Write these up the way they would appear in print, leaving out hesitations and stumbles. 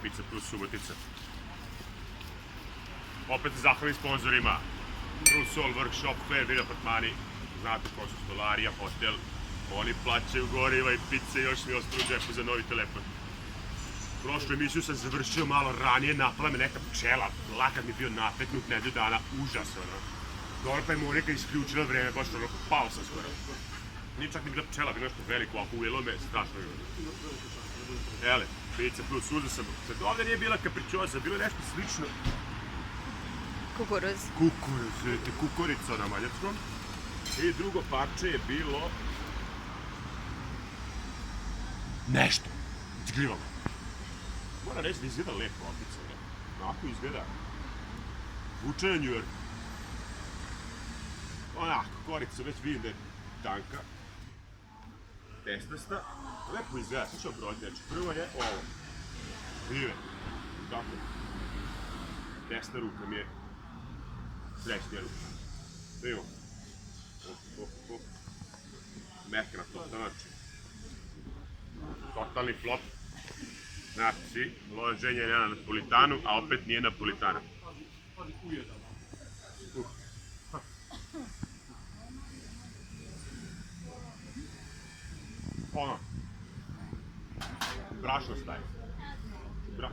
Pizza plus Subotica. Opet zahvalim sponzorima. Rusol, Workshop, Fairville apartmani. Znate ko su Stolarija, hotel. Oni plaćaju goriva i pice i još mi ostalo u džepu za novi telefon. Prošlu emisiju sam završio malo ranije, napala me neka pčela. Lakat mi bio nateknut nedelju dana, užas ono. Dobro pa je Monika isključila vreme, baš ono, pao sam skoro. Nije čak ni bila pčela, bilo nešto veliko, ako ujelo me, strašno je. Ele, pizza plus, uzeo sam. Sad ovdje nije bila kapričoza, bilo je nešto slično. Kukuruz. Kukuruz, vidite, kukurica na mađarskom. I drugo parče je bilo... nešto. Zgrivalo. Moram reći da izgleda lepo opica. Onako izgleda. Vuče na New York. Onako, korica već vidim da je tanka. Testasta. Lepo izgleda, sad ću obrojiti. Znači, prvo je ovo. Rive. Tako. Desna ruka mi je srećnija ruka. Vidimo. Mekna to, znači. Totalni flop. Znači, loženje je na napolitanu, a opet nije napolitana. Ono. Brašnasta je.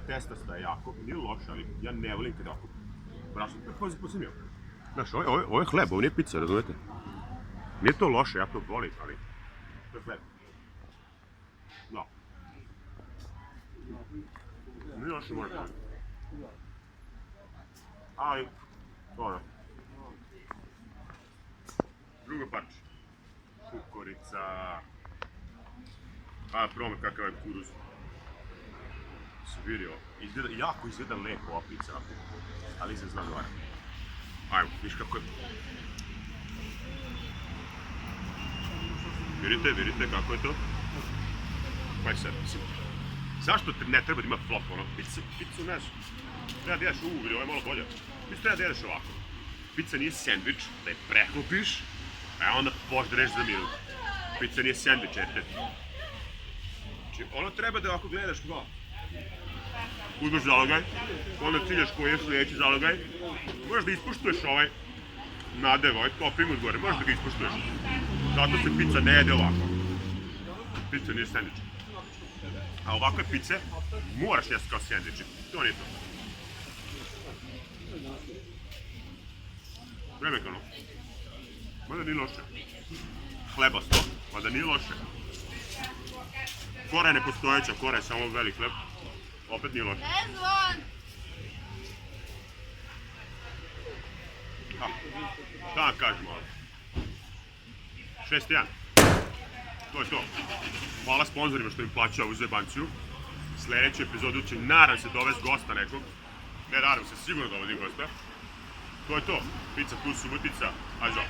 Testasta je jako. Nije loša, ali ja ne volim kada ovako brašno. Posljednio. Znaš, ovo je hleb, ovo nije pizza, razumete? Nije to loše, ja to volim, ali... to je hleb. Da. Nije loše, moram to. Ali, ono. Druga parče. Kukurica. Probam kakav je kuruz. Se vidio, jako izgleda lepo ova pizza, ali izgleda znam dvara. Ajmo, viš kako je. Vidite kako je to? Kaj sad, mislim. Zašto ne treba da ima flop, ono, pizzu, znaš, treba da jedeš ili ovo je malo bolje. Mislim, treba da jedeš ovako. Pizza nije sandvič, da je preklopiš, a onda poždereš za minut. Pizza nije sandvič, ete. Znači, ono treba da ovako gledaš kao. Uzmeš zalogaj, onda ciljaš koji je sljedeći zalogaj. Možeš da ispuštuješ ovaj nadev, ovaj topping od gore, možeš da ga ispuštuješ. Zato se pizza ne jede ovako. Pizza nije sandvič. A ovakve pice moraš jesti kao sandviči. To nije to. Premekano. Mada nije loše. Hlebasto, mada nije loše. Kora je nepostojeća, kora je samo velik hleb. Opet nije loše. Šta vam kažemo ovdje? 6-1. To je to. Hvala sponzorima što im plaća ovu zebanciju. Sljedeću epizodu će, nadam se, dovesti gosta nekog. Ne, nadam se, sigurno dovodim gosta. To je to. Pizza plus Subotica. Ažo.